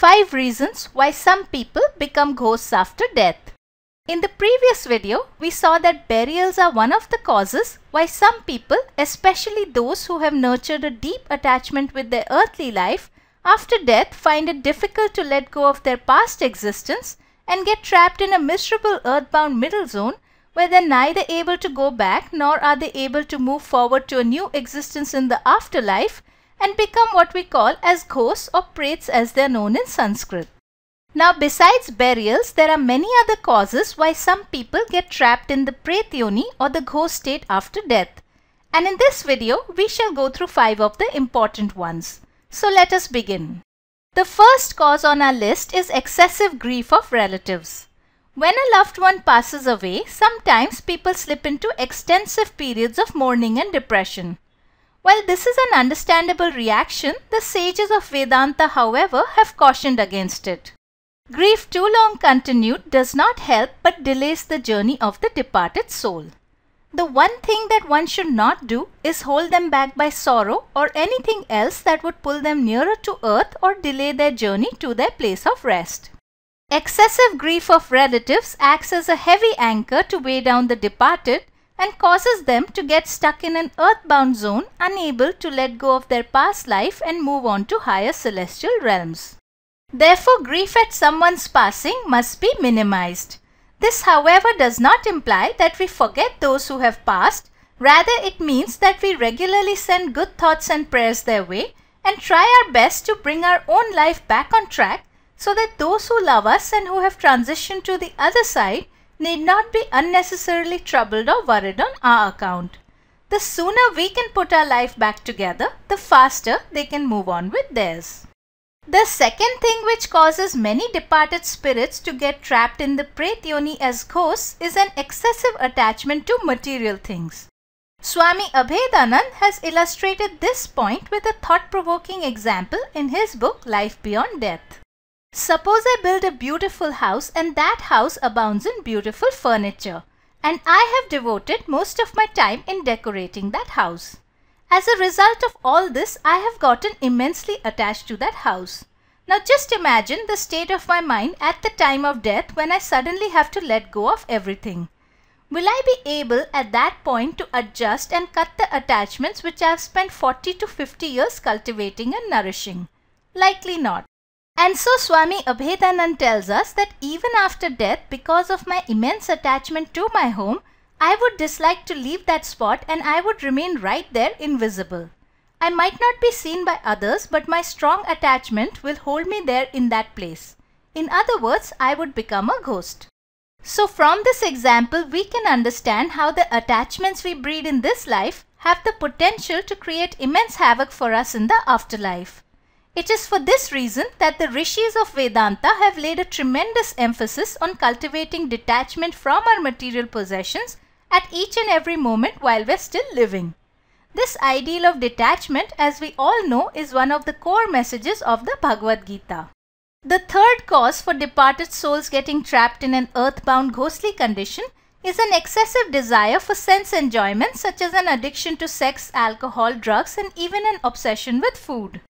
5 reasons why some people become ghosts after death. In the previous video, we saw that burials are one of the causes why some people, especially those who have nurtured a deep attachment with their earthly life, after death find it difficult to let go of their past existence and get trapped in a miserable earthbound middle zone where they are neither able to go back nor are they able to move forward to a new existence in the afterlife and become what we call as ghosts or pretas as they are known in Sanskrit. Now besides burials, there are many other causes why some people get trapped in the preta yoni or the ghost state after death. And in this video, we shall go through 5 of the important ones. So let us begin. The first cause on our list is excessive grief of relatives. When a loved one passes away, sometimes people slip into extensive periods of mourning and depression. While this is an understandable reaction, the sages of Vedanta, however, have cautioned against it. Grief too long continued does not help but delays the journey of the departed soul. The one thing that one should not do is hold them back by sorrow or anything else that would pull them nearer to earth or delay their journey to their place of rest. Excessive grief of relatives acts as a heavy anchor to weigh down the departed and causes them to get stuck in an earthbound zone, unable to let go of their past life and move on to higher celestial realms. Therefore, grief at someone's passing must be minimized. This, however, does not imply that we forget those who have passed. Rather, it means that we regularly send good thoughts and prayers their way and try our best to bring our own life back on track so that those who love us and who have transitioned to the other side need not be unnecessarily troubled or worried on our account. The sooner we can put our life back together, the faster they can move on with theirs. The second thing which causes many departed spirits to get trapped in the preta yoni as ghosts is an excessive attachment to material things. Swami Abhedananda has illustrated this point with a thought-provoking example in his book Life Beyond Death. Suppose I build a beautiful house and that house abounds in beautiful furniture, and I have devoted most of my time in decorating that house. As a result of all this, I have gotten immensely attached to that house. Now just imagine the state of my mind at the time of death when I suddenly have to let go of everything. Will I be able at that point to adjust and cut the attachments which I have spent 40 to 50 years cultivating and nourishing? Likely not. And so Swami Abhedananda tells us that even after death, because of my immense attachment to my home, I would dislike to leave that spot and I would remain right there invisible. I might not be seen by others, but my strong attachment will hold me there in that place. In other words, I would become a ghost. So from this example, we can understand how the attachments we breed in this life have the potential to create immense havoc for us in the afterlife. It is for this reason that the Rishis of Vedanta have laid a tremendous emphasis on cultivating detachment from our material possessions at each and every moment while we are still living. This ideal of detachment, as we all know, is one of the core messages of the Bhagavad Gita. The third cause for departed souls getting trapped in an earthbound ghostly condition is an excessive desire for sense enjoyment, such as an addiction to sex, alcohol, drugs, and even an obsession with food.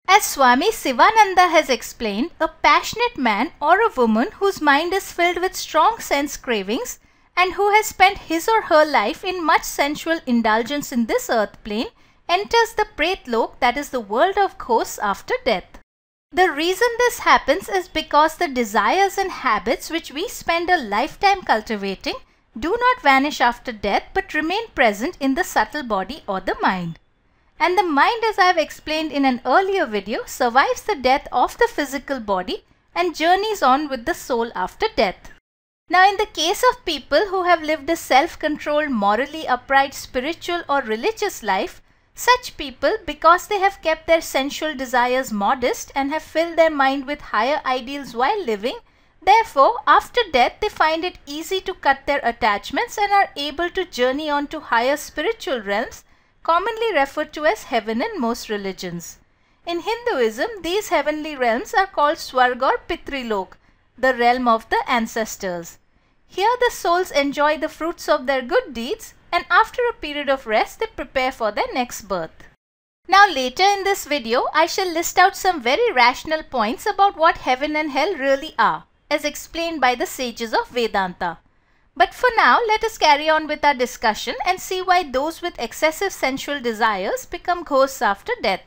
As Swami Sivananda has explained, a passionate man or a woman whose mind is filled with strong sense cravings and who has spent his or her life in much sensual indulgence in this earth plane enters the pretlok, that is the world of ghosts, after death. The reason this happens is because the desires and habits which we spend a lifetime cultivating do not vanish after death but remain present in the subtle body or the mind. And the mind, as I have explained in an earlier video, survives the death of the physical body and journeys on with the soul after death. Now in the case of people who have lived a self-controlled, morally upright, spiritual or religious life, such people, because they have kept their sensual desires modest and have filled their mind with higher ideals while living, therefore after death they find it easy to cut their attachments and are able to journey on to higher spiritual realms, commonly referred to as heaven in most religions. In Hinduism, these heavenly realms are called Swarga or Pitrilok, the realm of the ancestors. Here the souls enjoy the fruits of their good deeds and after a period of rest they prepare for their next birth. Now later in this video, I shall list out some very rational points about what heaven and hell really are, as explained by the sages of Vedanta. But for now, let us carry on with our discussion and see why those with excessive sensual desires become ghosts after death.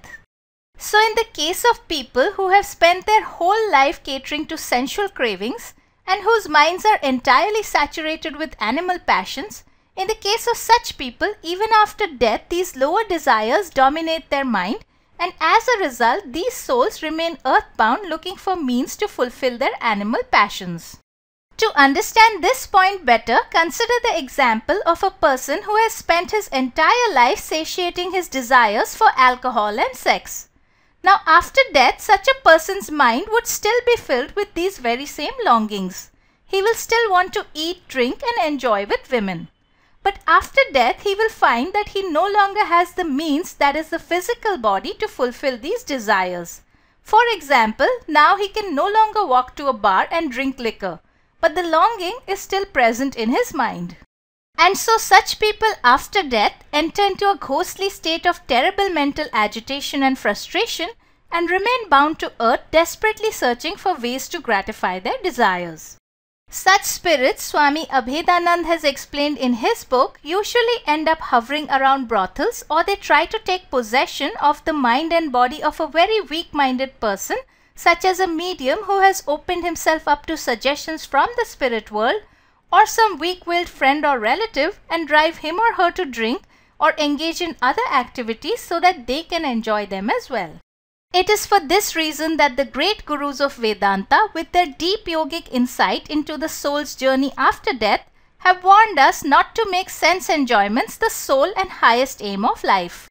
So in the case of people who have spent their whole life catering to sensual cravings and whose minds are entirely saturated with animal passions, in the case of such people, even after death, these lower desires dominate their mind, and as a result, these souls remain earthbound looking for means to fulfill their animal passions. To understand this point better, consider the example of a person who has spent his entire life satiating his desires for alcohol and sex. Now, after death, such a person's mind would still be filled with these very same longings. He will still want to eat, drink, and enjoy with women. But after death, he will find that he no longer has the means, that is the physical body, to fulfill these desires. For example, now he can no longer walk to a bar and drink liquor, but the longing is still present in his mind. And so such people after death enter into a ghostly state of terrible mental agitation and frustration and remain bound to earth, desperately searching for ways to gratify their desires. Such spirits, Swami Abhedananda has explained in his book, usually end up hovering around brothels, or they try to take possession of the mind and body of a very weak-minded person, such as a medium who has opened himself up to suggestions from the spirit world, or some weak-willed friend or relative, and drive him or her to drink or engage in other activities so that they can enjoy them as well. It is for this reason that the great gurus of Vedanta, with their deep yogic insight into the soul's journey after death, have warned us not to make sense enjoyments the sole and highest aim of life.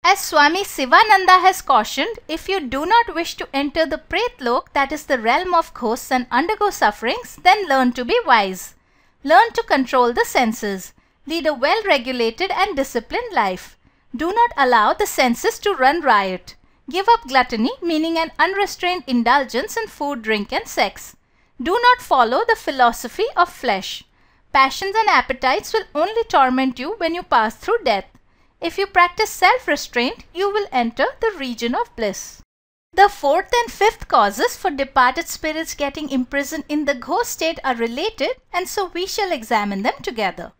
As Swami Sivananda has cautioned, if you do not wish to enter the pretlok, that is the realm of ghosts, and undergo sufferings, then learn to be wise. Learn to control the senses. Lead a well-regulated and disciplined life. Do not allow the senses to run riot. Give up gluttony, meaning an unrestrained indulgence in food, drink and sex. Do not follow the philosophy of flesh. Passions and appetites will only torment you when you pass through death. If you practice self-restraint, you will enter the region of bliss. The fourth and fifth causes for departed spirits getting imprisoned in the ghost state are related, and so we shall examine them together.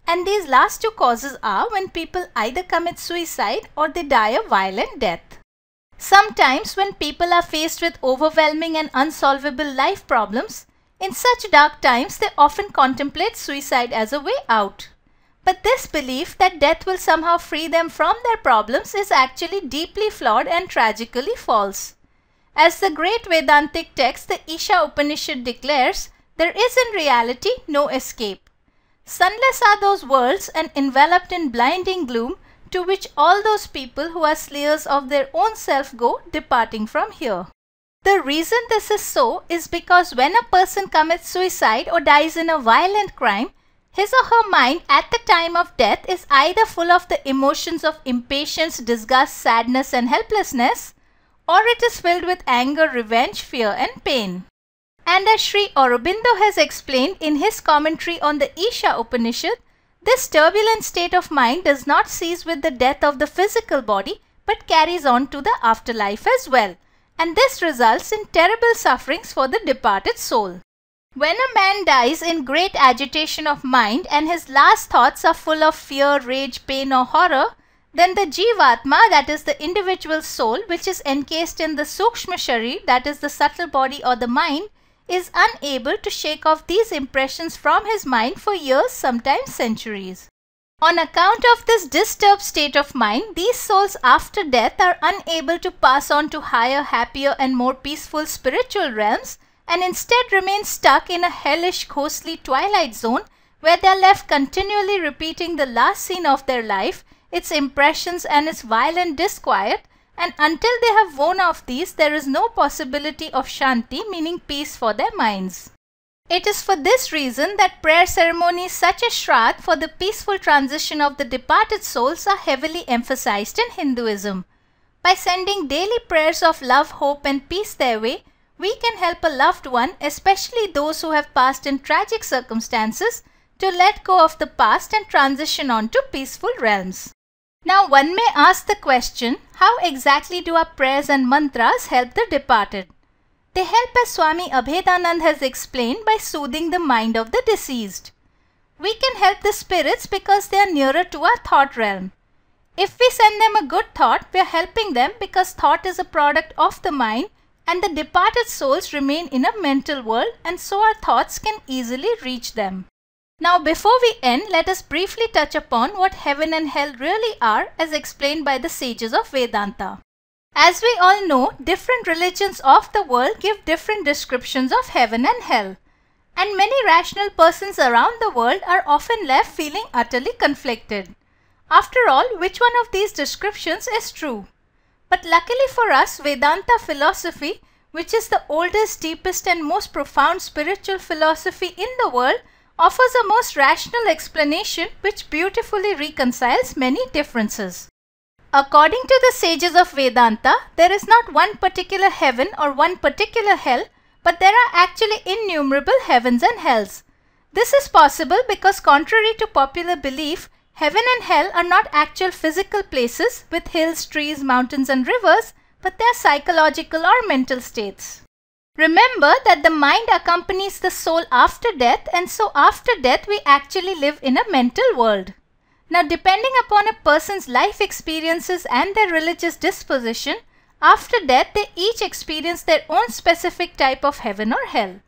And these last two causes are when people either commit suicide or they die a violent death. Sometimes when people are faced with overwhelming and unsolvable life problems, in such dark times they often contemplate suicide as a way out. But this belief that death will somehow free them from their problems is actually deeply flawed and tragically false. As the great Vedantic text, the Isha Upanishad declares, there is in reality no escape. Sunless are those worlds and enveloped in blinding gloom, to which all those people who are slayers of their own self go, departing from here. The reason this is so is because when a person commits suicide or dies in a violent crime, his or her mind at the time of death is either full of the emotions of impatience, disgust, sadness and helplessness, or it is filled with anger, revenge, fear and pain. And as Sri Aurobindo has explained in his commentary on the Isha Upanishad, this turbulent state of mind does not cease with the death of the physical body but carries on to the afterlife as well, and this results in terrible sufferings for the departed soul. When a man dies in great agitation of mind and his last thoughts are full of fear, rage, pain or horror, then the Jivatma, that is the individual soul which is encased in the Sukshma Sharir, that is the subtle body or the mind, is unable to shake off these impressions from his mind for years, sometimes centuries. On account of this disturbed state of mind, these souls after death are unable to pass on to higher, happier and more peaceful spiritual realms, and instead remain stuck in a hellish, ghostly twilight zone where they are left continually repeating the last scene of their life, its impressions and its violent disquiet, and until they have worn off these, there is no possibility of Shanti, meaning peace for their minds. It is for this reason that prayer ceremonies such as Shraddh for the peaceful transition of the departed souls are heavily emphasized in Hinduism. By sending daily prayers of love, hope and peace their way, we can help a loved one, especially those who have passed in tragic circumstances, to let go of the past and transition on to peaceful realms. Now one may ask the question, how exactly do our prayers and mantras help the departed? They help, as Swami Abhedananda has explained, by soothing the mind of the deceased. We can help the spirits because they are nearer to our thought realm. If we send them a good thought, we are helping them because thought is a product of the mind and the departed souls remain in a mental world, and so our thoughts can easily reach them. Now before we end, let us briefly touch upon what heaven and hell really are as explained by the sages of Vedanta. As we all know, different religions of the world give different descriptions of heaven and hell, and many rational persons around the world are often left feeling utterly conflicted. After all, which one of these descriptions is true? But luckily for us, Vedanta philosophy, which is the oldest, deepest and most profound spiritual philosophy in the world, offers a most rational explanation which beautifully reconciles many differences. According to the sages of Vedanta, there is not one particular heaven or one particular hell, but there are actually innumerable heavens and hells. This is possible because, contrary to popular belief, heaven and hell are not actual physical places with hills, trees, mountains and rivers, but they are psychological or mental states. Remember that the mind accompanies the soul after death, and so after death we actually live in a mental world. Now, depending upon a person's life experiences and their religious disposition, after death they each experience their own specific type of heaven or hell.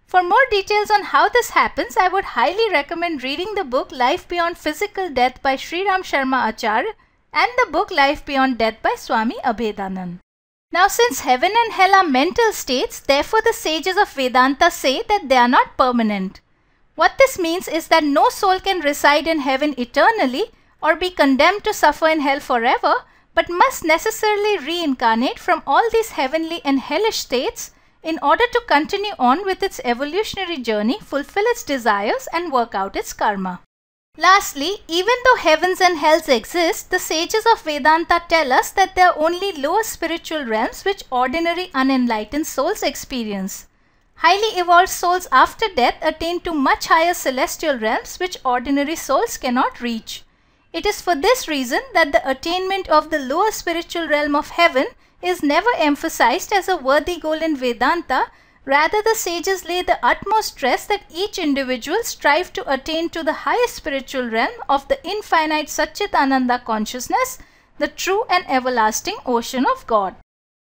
For more details on how this happens, I would highly recommend reading the book Life Beyond Physical Death by Shriram Sharma Acharya and the book Life Beyond Death by Swami Abhedananda. Now, since heaven and hell are mental states, therefore the sages of Vedanta say that they are not permanent. What this means is that no soul can reside in heaven eternally or be condemned to suffer in hell forever, but must necessarily reincarnate from all these heavenly and hellish states in order to continue on with its evolutionary journey, fulfill its desires and work out its karma. Lastly, even though heavens and hells exist, the sages of Vedanta tell us that they are only lower spiritual realms which ordinary unenlightened souls experience. Highly evolved souls after death attain to much higher celestial realms which ordinary souls cannot reach. It is for this reason that the attainment of the lower spiritual realm of heaven is never emphasized as a worthy goal in Vedanta. Rather, the sages lay the utmost stress that each individual strive to attain to the highest spiritual realm of the infinite Satchitananda consciousness, the true and everlasting ocean of God.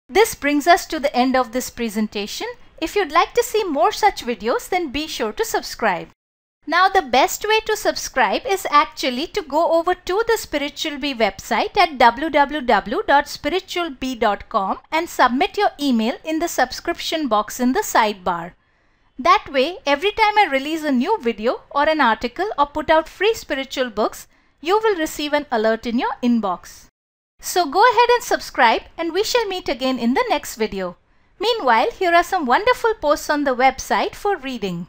This brings us to the end of this presentation. If you'd like to see more such videos, then be sure to subscribe. Now, the best way to subscribe is actually to go over to the Spiritual Bee website at www.spiritualbee.com and submit your email in the subscription box in the sidebar. That way, every time I release a new video or an article or put out free spiritual books, you will receive an alert in your inbox. So go ahead and subscribe, and we shall meet again in the next video. Meanwhile, here are some wonderful posts on the website for reading.